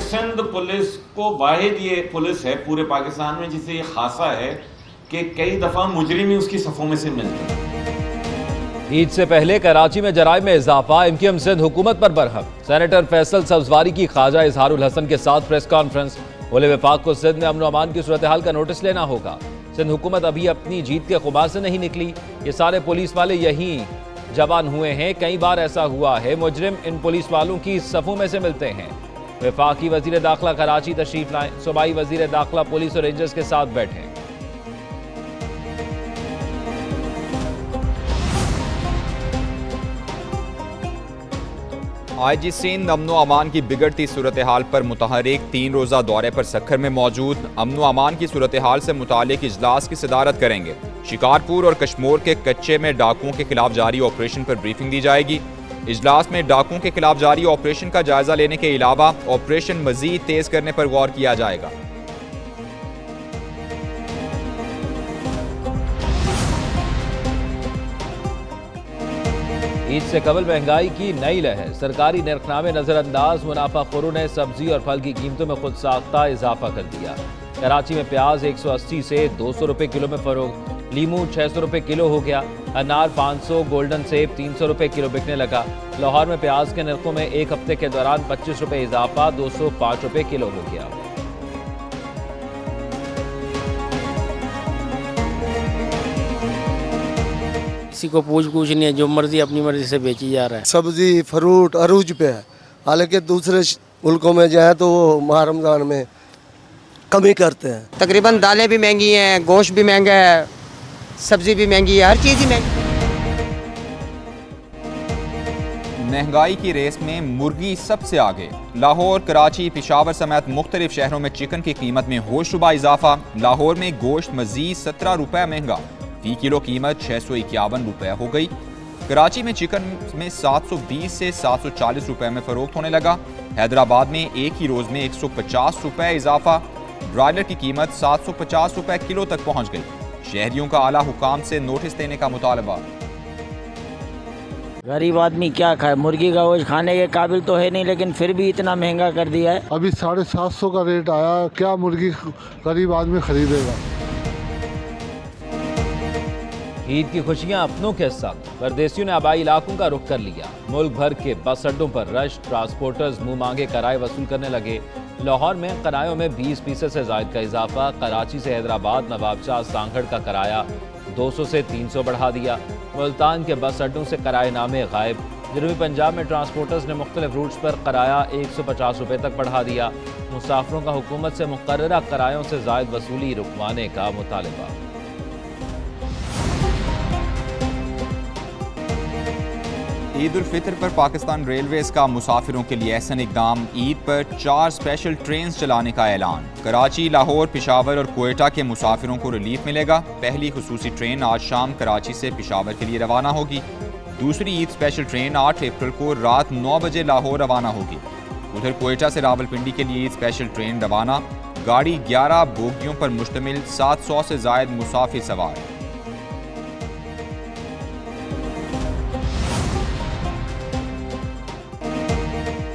Sindh police को वाहिद ये police है पूरे पाकिस्तान में जिसे ये खासा है कि कई दफा मुजरिम ही उसकी सफों में से मिलते हैं। ईद से पहले कराची में जराइम में इजाफा, एमक्यूएम सिंध हुकूमत पर बरहम। सेनेटर फैसल सब्जवारी की ख्वाजा इजहारुल हसन के साथ प्रेस कॉन्फ्रेंस। बोले वफाक को सिंध में अमन व अमान की सूरत हाल का नोटिस लेना होगा। सिंध हुकूमत अभी अपनी जीत के खुमार से नहीं निकली। ये सारे पुलिस वाले यही जवान हुए हैं। कई बार ऐसा हुआ है मुजरिम इन पुलिस वालों की सफों में से मिलते हैं। वफाकी वजीर दाखिला कराची तशरीफ लाएं। सूबाई वजीर दाखिला पुलिस और रेंजर्स के साथ बैठे। IG सिंध अमन व अमान की बिगड़ती सूरत हाल पर मुतहरिक 3 रोज़ा दौरे पर सक्खर में मौजूद। अमन व अमान की सूरत हाल से मुतालिक इजलास की सदारत करेंगे। शिकारपुर और कश्मोर के कच्चे में डाकुओं के खिलाफ जारी ऑपरेशन पर ब्रीफिंग दी जाएगी। इजलास में डाकुओं के खिलाफ जारी ऑपरेशन का जायजा लेने के अलावा ऑपरेशन मजीद तेज करने पर गौर किया जाएगा। ईद से कबल महंगाई की नई लहर, सरकारी निर्खनामे नजरअंदाज। मुनाफाखोरों ने सब्जी और फल की कीमतों में खुद साख्ता इजाफा कर दिया। कराची में प्याज 180 से 200 रुपए किलो में फरोख्त, लीमू 600 रुपए किलो हो गया, अनार 500, गोल्डन सेब 300 रुपए किलो बिकने लगा। लाहौर में प्याज के नरखों में एक हफ्ते के दौरान 25 रुपए इजाफा, 205 रुपए किलो हो गया। किसी को पूछ नहीं है, जो मर्जी अपनी मर्जी से बेची जा रहा है। सब्जी फ्रूट अरूज पे है, हालांकि दूसरे मुल्कों में जाए तो वो माह रमजान में कमी करते हैं। तकरीबन दालें भी महंगी हैं, गोश्त भी महंगा है, सब्जी भी महंगी है, हर चीज़ ही महंगी। महंगाई की रेस में मुर्गी सबसे आगे। लाहौर, कराची, पेशावर समेत मुख्तलिफ शहरों में चिकन की कीमत में होशरुबा इजाफा। लाहौर में गोश्त मजीद 17 रुपए महंगा, फी किलो कीमत 651 रुपए हो गई। कराची में चिकन में 720 से 740 रुपए में फरोख्त होने लगा। हैदराबाद में एक ही रोज में 150 रुपए इजाफा। ब्रायलर की कीमत 750 रुपए किलो तक पहुंच गई। शहरियों का आला हुकाम से नोटिस देने का मुतालबा। गरीब आदमी क्या खाए, मुर्गी का गोश्त खाने के काबिल तो है नहीं, लेकिन फिर भी इतना महंगा कर दिया है। अभी 750 का रेट आया, क्या मुर्गी गरीब आदमी खरीदेगा। ईद की खुशियां अपनों के संग, परदेसियों ने आबाई इलाकों का रुख कर लिया। मुल्क भर के बस अड्डों पर रश, ट्रांसपोर्टर्स मुंह मांगे किराए वसूल करने लगे। लाहौर में किरायों में 20% से जायद का इजाफा। कराची से हैदराबाद, नवाबशाह, सांगड़ का किराया 200 से 300 बढ़ा दिया। मुल्तान के बस अड्डों से किराएनामे गायब। जनूबी पंजाब में ट्रांसपोर्टर्स ने मुख्तलिफ रूट्स पर किराया 150 रुपये तक बढ़ा दिया। मुसाफिरों का हुकूमत से मुकर्ररा किरायों से जायद वसूली रुकवाने का मुतालबा। ईद उल फितर पर पाकिस्तान रेलवेज का मुसाफिरों के लिए एहसन इकदाम। ईद पर 4 स्पेशल ट्रेन चलाने का ऐलान। कराची, लाहौर, पेशावर और कोयटा के मुसाफिरों को रिलीफ मिलेगा। पहली खुसूसी ट्रेन आज शाम कराची से पेशावर के लिए रवाना होगी। दूसरी ईद स्पेशल ट्रेन 8 अप्रैल को रात 9 बजे लाहौर रवाना होगी। उधर कोयटा से रावलपिंडी के लिए ईद स्पेशल ट्रेन रवाना। गाड़ी 11 बोगियों पर मुश्तमिल, 700 से जायद मुसाफिर सवार।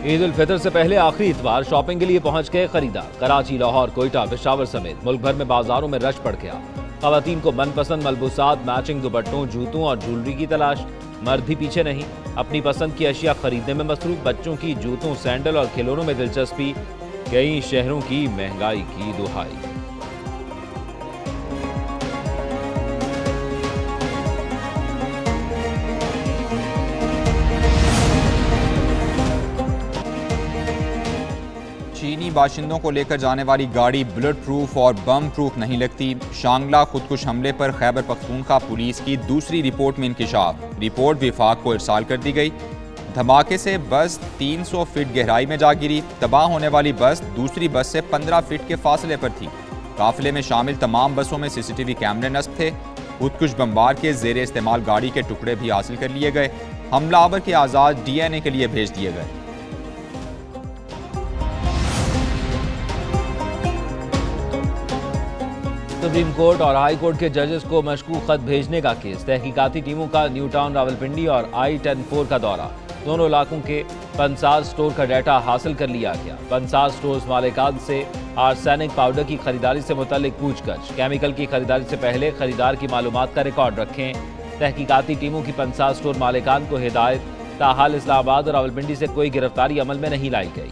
ईद उल फितर से पहले आखिरी इतवार शॉपिंग के लिए पहुंच गए खरीदार। कराची, लाहौर, कोयटा, पेशावर समेत मुल्क भर में बाजारों में रश पड़ गया। खवातीन को मनपसंद मलबूसात, मैचिंग दुपट्टों, जूतों और ज्वेलरी की तलाश। मर्द भी पीछे नहीं, अपनी पसंद की अशिया खरीदने में मसरूफ। बच्चों की जूतों, सैंडल और खिलौनों में दिलचस्पी। कई शहरों की महंगाई की दुहाई। चीनी बाशिंदों को लेकर जाने वाली गाड़ी बुलेट प्रूफ और बम प्रूफ नहीं लगती। शांगला खुदकुश हमले पर खैबर पख्तूनख्वा पुलिस की दूसरी रिपोर्ट में इंकिशाफ। रिपोर्ट विफाक को इरसाल कर दी गई। धमाके से बस 300 फीट गहराई में जा गिरी। तबाह होने वाली बस दूसरी बस से 15 फीट के फासले पर थी। काफिले में शामिल तमाम बसों में CCTV कैमरे नस्ब थे। खुदकुश बमबार के जेर इस्तेमाल गाड़ी के टुकड़े भी हासिल कर लिए गए। हमलावर के आज़ाद DNA के लिए भेज दिए गए। सुप्रीम कोर्ट और हाई कोर्ट के जजेस को मशकूक खत भेजने का केस। तहकीकाती टीमों का न्यू टाउन, रावलपिंडी और I-10-4 का दौरा। दोनों इलाकों के 50 स्टोर का डाटा हासिल कर लिया गया। 50 स्टोर्स मालिकान से आर्सेनिक पाउडर की खरीदारी से मुतल्लिक पूछगछ, केमिकल की खरीदारी से पहले खरीदार की मालूमात का रिकॉर्ड रखें। तहकीकाती टीमों की 50 स्टोर मालिकान को हिदायत, ताहाल इस्लामाबाद और रावलपिंडी से कोई गिरफ्तारी अमल में नहीं लाई गई।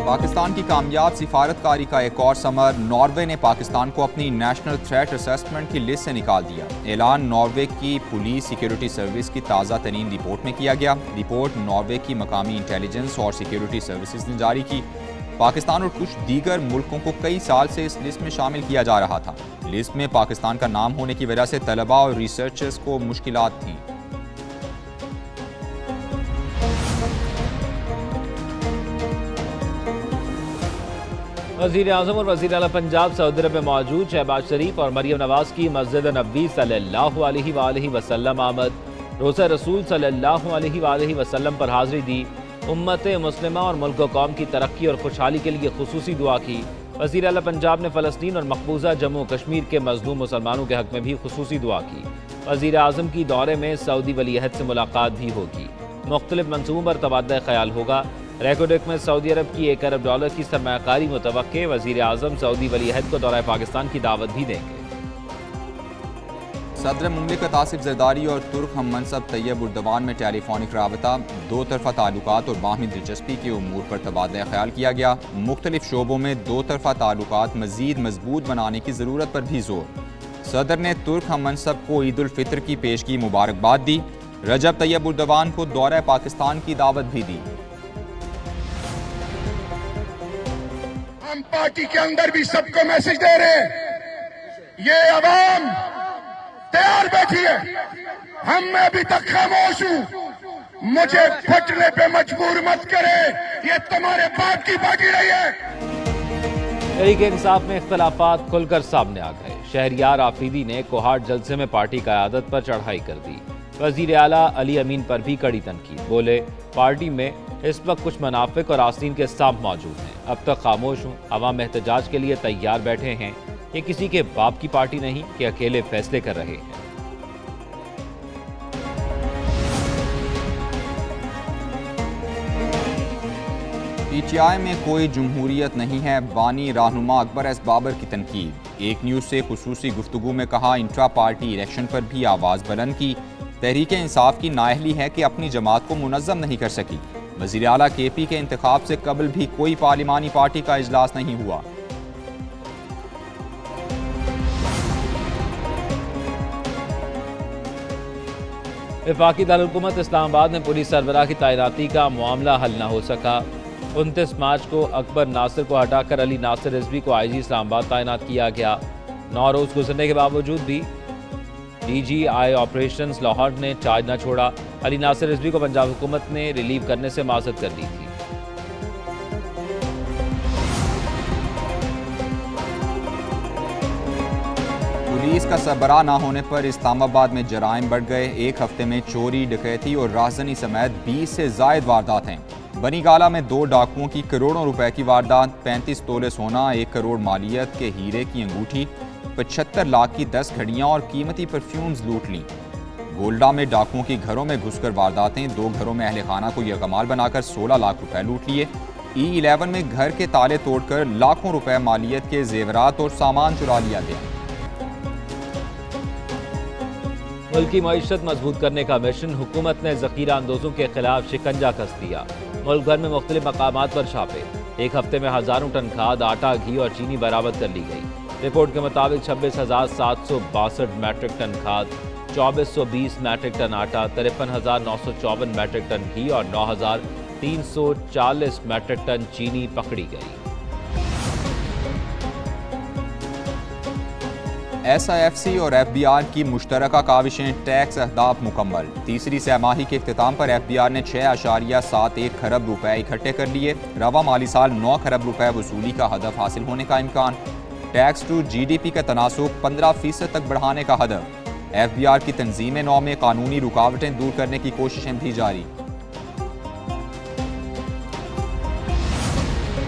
पाकिस्तान की कामयाब सिफारतकारी का एक और समर, नॉर्वे ने पाकिस्तान को अपनी नेशनल थ्रेट असेसमेंट की लिस्ट से निकाल दिया। ऐलान नॉर्वे की पुलिस सिक्योरिटी सर्विस की ताज़ा तरीन रिपोर्ट में किया गया। रिपोर्ट नॉर्वे की मकामी इंटेलिजेंस और सिक्योरिटी सर्विसेज ने जारी की। पाकिस्तान और कुछ दीगर मुल्कों को कई साल से इस लिस्ट में शामिल किया जा रहा था। लिस्ट में पाकिस्तान का नाम होने की वजह से तलबा और रिसर्चर्स को मुश्किलात थीं। वज़ीर आज़म और वज़ीर आला पंजाब सऊदी अरब में मौजूद शहबाज शरीफ और मरियम नवाज की मस्जिद नबी सल्लल्लाहु अलैहि वसल्लम आमद, रोज़ा रसूल सल्लल्लाहु अलैहि वसल्लम पर हाज़िरी दी। उम्मत मुस्लिमा और मुल्क व कौम की तरक्की और खुशहाली के लिए खुसूसी दुआ की। वज़ीर आला पंजाब ने फ़लस्तीन और मकबूजा जम्मू कश्मीर के मज़लूम मुसलमानों के हक़ में भी खुसूसी दुआ की। वज़ीर आज़म की दौरे में सऊदी वलीअहद से मुलाकात भी होगी। मुख्तलिफ मंसूबों पर तबादला ख्याल होगा। रेकोडेक में सऊदी अरब की $1 अरब की सरमायाकारी मुतवक्के। वज़ीर आज़म सऊदी वलीअहद को दौरा पाकिस्तान की दावत भी देंगे। सदर मुमलिकत आसिफ जरदारी और तुर्क हम मनसब तैयब उर्दवान में टेलीफोनिक राबता, दो तरफा ताल्लुकात और बाहमी दिलचस्पी के उमूर पर तबादला ख्याल किया गया। मुख्तलिफ शोबों में दो तरफा ताल्लुकात मज़ीद मजबूत बनाने की ज़रूरत पर भी जोर। सदर ने तुर्क हम मनसब को ईद उल फितर की पेशगी मुबारकबाद दी। रजब तैयब उर्दवान को दौरा पाकिस्तान की दावत भी दी। हम पार्टी के अंदर भी सबको मैसेज दे रहे हैं, ये अवाम तैयार बैठी है। हम मैं अभी तक खामोश हूं, मुझे फटने पे मजबूर मत करे, ये तुम्हारे बाप की पार्टी रही है। तहरीक इंसाफ में इख्तलाफात खुलकर सामने आ गए। शहरियार आफरीदी ने कोहाट जलसे में पार्टी क़यादत पर चढ़ाई कर दी। वज़ीर आला अली अमीन पर भी कड़ी तनकीद। बोले, पार्टी में इस वक्त कुछ मुनाफिक और आस्तीन के सांप मौजूद हैं। अब तक खामोश हूँ, अवाम एहतजाज के लिए तैयार बैठे हैं। ये किसी के बाप की पार्टी नहीं कि अकेले फैसले कर रहे हैं। PTI में कोई जमहूरियत नहीं है, बानी रहनुमा अकबर एस बाबर की तनकीद। एक न्यूज़ से खुसूसी गुफ्तगू में कहा, इंट्रा पार्टी इलेक्शन पर भी आवाज़ बुलंद की। तहरीक इंसाफ की नाअहली है कि अपनी जमात को मुनज़्ज़म नहीं कर सकी। वज़ीर आला KP के इंतखाब से कबल भी कोई पार्लिमानी पार्टी का इजलास नहीं हुआ। वफाकी दारुलहुकूमत इस्लामाबाद में पुलिस सरबराह की तैनाती का मामला हल न हो सका। 29 मार्च को अकबर नासिर को हटाकर अली नासिर रिजवी को IG इस्लामाबाद तैनात किया गया। 9 रोज़ गुजरने के बावजूद भी DGI ऑपरेशंस लाहौर ने चार्ज न छोड़ा। अली नासिर रिजवी को पंजाब हुकूमत ने रिलीव करने से माजरत कर दी थी। पुलिस का सरबराह न होने पर इस्लामाबाद में जराइम बढ़ गए। एक हफ्ते में चोरी, डकैती और राहज़नी समेत 20 से ज़ायद वारदात हैं। बनीगाला में 2 डाकुओं की करोड़ों रुपए की वारदात। 35 तोले सोना, 1 करोड़ मालियत के हीरे की अंगूठी, 75 लाख की 10 घड़ियाँ और कीमती परफ्यूम्स लूट लीं। गोल्डा में डाकुओं की घरों में घुसकर वारदातें। 2 घरों में अहले खाना को यकमाल बनाकर 16 लाख रुपए लूट लिए। E11 में घर के ताले तोड़कर लाखों रुपए मालियत के जेवरात और सामान चुरा लिया गया। मुल्क की मईशत मजबूत करने का मिशन, हुकूमत ने ज़ख़ीरा अंदोज़ों के खिलाफ शिकंजा कस दिया। मुल्क भर में मुख्तलिफ मकामात पर छापे। एक हफ्ते में हज़ारों टन खाद, आटा, घी और चीनी बरामद कर ली गई। रिपोर्ट के मुताबिक 26,762 मैट्रिक टन खाद, 2420 मैट्रिक टन आटा, 53,954 मैट्रिक टन घी और 9,340 मैट्रिक टन चीनी पकड़ी गई। SIFC और FBR की मुश्तरका काविशें, टैक्स अहदाफ मुकम्मल। तीसरी सहमाही के इख्तिताम पर FBR ने 6.71 खरब रुपए इकट्ठे कर लिए। रवा माली साल 9 खरब रुपए वसूली का हदफ हासिल होने का इम्कान। टैक्स टू GDP का तनासुब 15% तक बढ़ाने का हदफ। FBR की तंजीम नौ में कानूनी रुकावटें दूर करने की कोशिशें भी जारी।